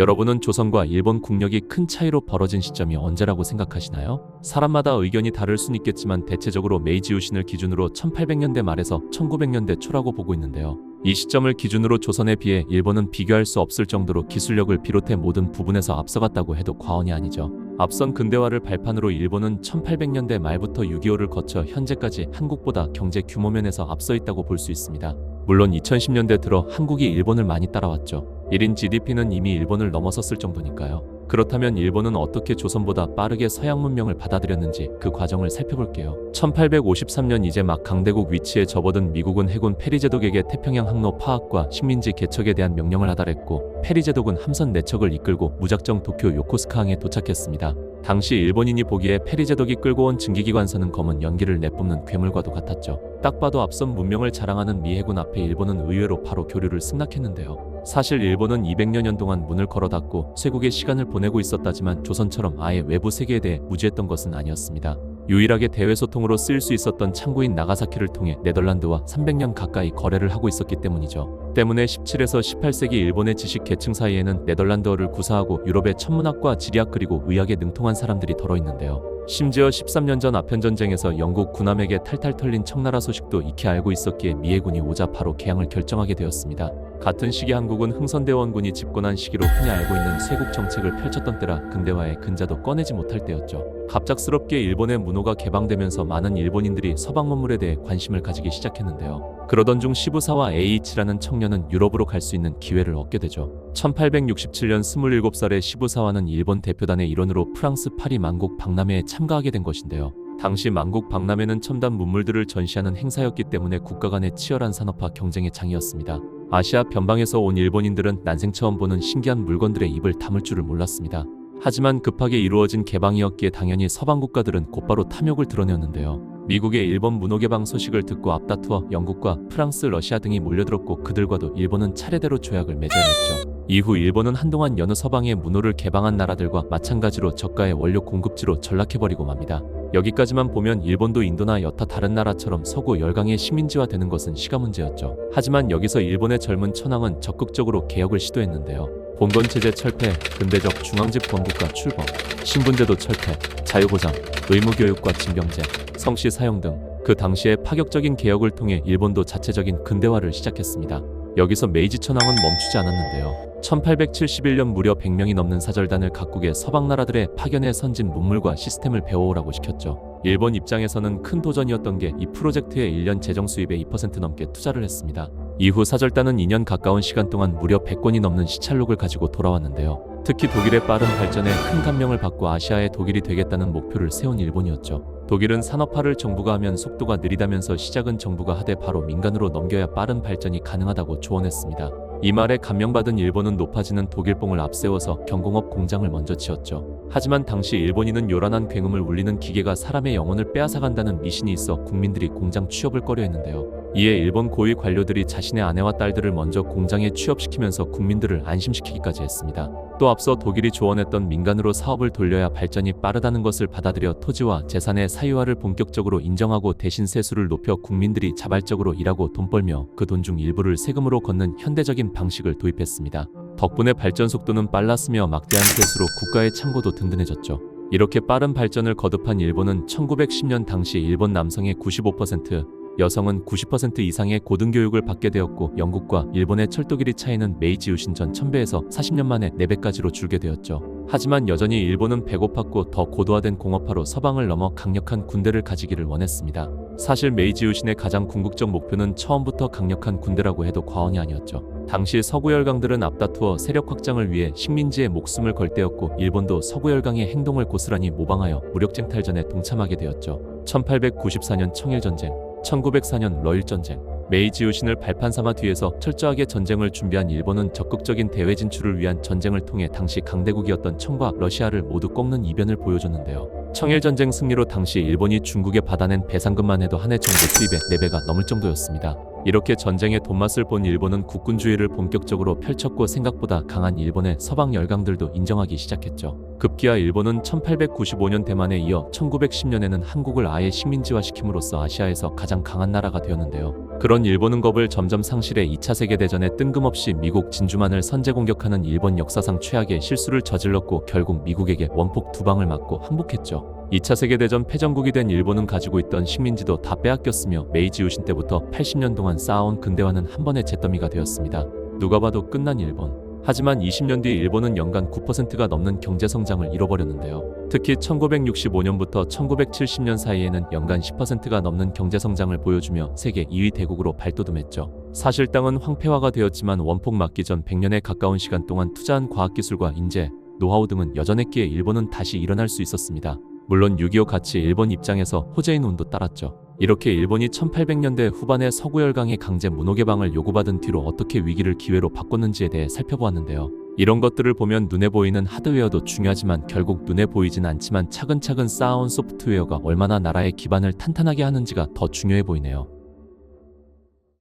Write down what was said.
여러분은 조선과 일본 국력이 큰 차이로 벌어진 시점이 언제라고 생각하시나요? 사람마다 의견이 다를 순 있겠지만 대체적으로 메이지 유신을 기준으로 1800년대 말에서 1900년대 초라고 보고 있는데요. 이 시점을 기준으로 조선에 비해 일본은 비교할 수 없을 정도로 기술력을 비롯해 모든 부분에서 앞서갔다고 해도 과언이 아니죠. 앞선 근대화를 발판으로 일본은 1800년대 말부터 6.25를 거쳐 현재까지 한국보다 경제 규모 면에서 앞서 있다고 볼 수 있습니다. 물론 2010년대 들어 한국이 일본을 많이 따라왔죠. 1인 GDP는 이미 일본을 넘어섰을 정도니까요. 그렇다면 일본은 어떻게 조선보다 빠르게 서양 문명을 받아들였는지 그 과정을 살펴볼게요. 1853년 이제 막 강대국 위치에 접어든 미국은 해군 페리제독에게 태평양 항로 파악과 식민지 개척에 대한 명령을 하달했고, 페리제독은 함선 4척을 이끌고 무작정 도쿄 요코스카항에 도착했습니다. 당시 일본인이 보기에 페리제독이 끌고 온 증기기관선은 검은 연기를 내뿜는 괴물과도 같았죠. 딱 봐도 앞선 문명을 자랑하는 미 해군 앞에 일본은 의외로 바로 교류를 승낙했는데요. 사실 일본은 200여 년 동안 문을 걸어 닫고 쇄국의 시간을 보내고 있었다지만 조선처럼 아예 외부 세계에 대해 무지했던 것은 아니었습니다. 유일하게 대외 소통으로 쓰일 수 있었던 창구인 나가사키를 통해 네덜란드와 300년 가까이 거래를 하고 있었기 때문이죠. 때문에 17에서 18세기 일본의 지식 계층 사이에는 네덜란드어를 구사하고 유럽의 천문학과 지리학 그리고 의학에 능통한 사람들이 덜어 있는데요. 심지어 13년 전 아편전쟁에서 영국 군함에게 탈탈 털린 청나라 소식도 익히 알고 있었기에 미 해군이 오자 바로 개항을 결정하게 되었습니다. 같은 시기 한국은 흥선대원군이 집권한 시기로 흔히 알고 있는 쇄국 정책을 펼쳤던 때라 근대화의 근자도 꺼내지 못할 때였죠. 갑작스럽게 일본의 문호가 개방되면서 많은 일본인들이 서방 문물에 대해 관심을 가지기 시작했는데요. 그러던 중 시부사와 에이치라는 청년은 유럽으로 갈 수 있는 기회를 얻게 되죠. 1867년 27살의 시부사와는 일본 대표단의 일원으로 프랑스 파리 만국 박람회에 참가하게 된 것인데요. 당시 만국 박람회는 첨단 문물들을 전시하는 행사였기 때문에 국가 간의 치열한 산업화 경쟁의 장이었습니다. 아시아 변방에서 온 일본인들은 난생 처음 보는 신기한 물건들의 입을 다물 줄을 몰랐습니다. 하지만 급하게 이루어진 개방이었기에 당연히 서방 국가들은 곧바로 탐욕을 드러내었는데요. 미국의 일본 문호 개방 소식을 듣고 앞다투어 영국과 프랑스, 러시아 등이 몰려들었고 그들과도 일본은 차례대로 조약을 맺어야 했죠. 이후 일본은 한동안 여느 서방의 문호를 개방한 나라들과 마찬가지로 저가의 원료 공급지로 전락해버리고 맙니다. 여기까지만 보면 일본도 인도나 여타 다른 나라처럼 서구 열강의 식민지화되는 것은 시간 문제였죠. 하지만 여기서 일본의 젊은 천황은 적극적으로 개혁을 시도했는데요. 봉건체제 철폐, 근대적 중앙집 권국가 출범, 신분제도 철폐, 자유보장, 의무교육과 징병제, 성씨 사용 등 그 당시의 파격적인 개혁을 통해 일본도 자체적인 근대화를 시작했습니다. 여기서 메이지 천황은 멈추지 않았는데요. 1871년 무려 100명이 넘는 사절단을 각국의 서방 나라들의 파견해 선진 문물과 시스템을 배워오라고 시켰죠. 일본 입장에서는 큰 도전이었던 게 이 프로젝트에 1년 재정 수입의 2% 넘게 투자를 했습니다. 이후 사절단은 2년 가까운 시간 동안 무려 100권이 넘는 시찰록을 가지고 돌아왔는데요. 특히 독일의 빠른 발전에 큰 감명을 받고 아시아의 독일이 되겠다는 목표를 세운 일본이었죠. 독일은 산업화를 정부가 하면 속도가 느리다면서 시작은 정부가 하되 바로 민간으로 넘겨야 빠른 발전이 가능하다고 조언했습니다. 이 말에 감명받은 일본은 높아지는 독일봉을 앞세워서 경공업 공장을 먼저 지었죠. 하지만 당시 일본인은 요란한 굉음을 울리는 기계가 사람의 영혼을 빼앗아간다는 미신이 있어 국민들이 공장 취업을 꺼려했는데요. 이에 일본 고위 관료들이 자신의 아내와 딸들을 먼저 공장에 취업시키면서 국민들을 안심시키기까지 했습니다. 또 앞서 독일이 조언했던 민간으로 사업을 돌려야 발전이 빠르다는 것을 받아들여 토지와 재산의 사유화를 본격적으로 인정하고 대신 세수를 높여 국민들이 자발적으로 일하고 돈 벌며 그 돈 중 일부를 세금으로 걷는 현대적인 방식을 도입했습니다. 덕분에 발전 속도는 빨랐으며 막대한 세수로 국가의 창고도 든든해졌죠. 이렇게 빠른 발전을 거듭한 일본은 1910년 당시 일본 남성의 95%, 여성은 90% 이상의 고등교육을 받게 되었고 영국과 일본의 철도 길이 차이는 메이지 유신 전 1000배에서 40년 만에 4배까지로 줄게 되었죠. 하지만 여전히 일본은 배고팠고 더 고도화된 공업화로 서방을 넘어 강력한 군대를 가지기를 원했습니다. 사실 메이지 유신의 가장 궁극적 목표는 처음부터 강력한 군대라고 해도 과언이 아니었죠. 당시 서구 열강들은 앞다투어 세력 확장을 위해 식민지에 목숨을 걸 때였고 일본도 서구 열강의 행동을 고스란히 모방하여 무력쟁탈전에 동참하게 되었죠. 1894년 청일전쟁, 1904년 러일전쟁, 메이지 유신을 발판 삼아 뒤에서 철저하게 전쟁을 준비한 일본은 적극적인 대외 진출을 위한 전쟁을 통해 당시 강대국이었던 청과 러시아를 모두 꺾는 이변을 보여줬는데요. 청일전쟁 승리로 당시 일본이 중국에 받아낸 배상금만 해도 한 해 정도 수입의 4배가 넘을 정도였습니다. 이렇게 전쟁의 돈맛을 본 일본은 국군주의를 본격적으로 펼쳤고 생각보다 강한 일본의 서방 열강들도 인정하기 시작했죠. 급기야 일본은 1895년 대만에 이어 1910년에는 한국을 아예 식민지화시킴으로써 아시아에서 가장 강한 나라가 되었는데요. 그런 일본은 겁을 점점 상실해 2차 세계대전에 뜬금없이 미국 진주만을 선제 공격하는 일본 역사상 최악의 실수를 저질렀고 결국 미국에게 원폭 2방을 맞고 항복했죠. 2차 세계대전 패전국이 된 일본은 가지고 있던 식민지도 다 빼앗겼으며 메이지 유신 때부터 80년 동안 쌓아온 근대화는 한 번의 잿더미가 되었습니다. 누가 봐도 끝난 일본. 하지만 20년 뒤 일본은 연간 9%가 넘는 경제성장을 이뤄버렸는데요. 특히 1965년부터 1970년 사이에는 연간 10%가 넘는 경제성장을 보여주며 세계 2위 대국으로 발돋움했죠. 사실 땅은 황폐화가 되었지만 원폭 맞기 전 100년에 가까운 시간 동안 투자한 과학기술과 인재, 노하우 등은 여전했기에 일본은 다시 일어날 수 있었습니다. 물론 6.25 같이 일본 입장에서 호재인 운도 따랐죠. 이렇게 일본이 1800년대 후반에 서구열강의 강제 문호개방을 요구받은 뒤로 어떻게 위기를 기회로 바꿨는지에 대해 살펴보았는데요. 이런 것들을 보면 눈에 보이는 하드웨어도 중요하지만 결국 눈에 보이진 않지만 차근차근 쌓아온 소프트웨어가 얼마나 나라의 기반을 탄탄하게 하는지가 더 중요해 보이네요.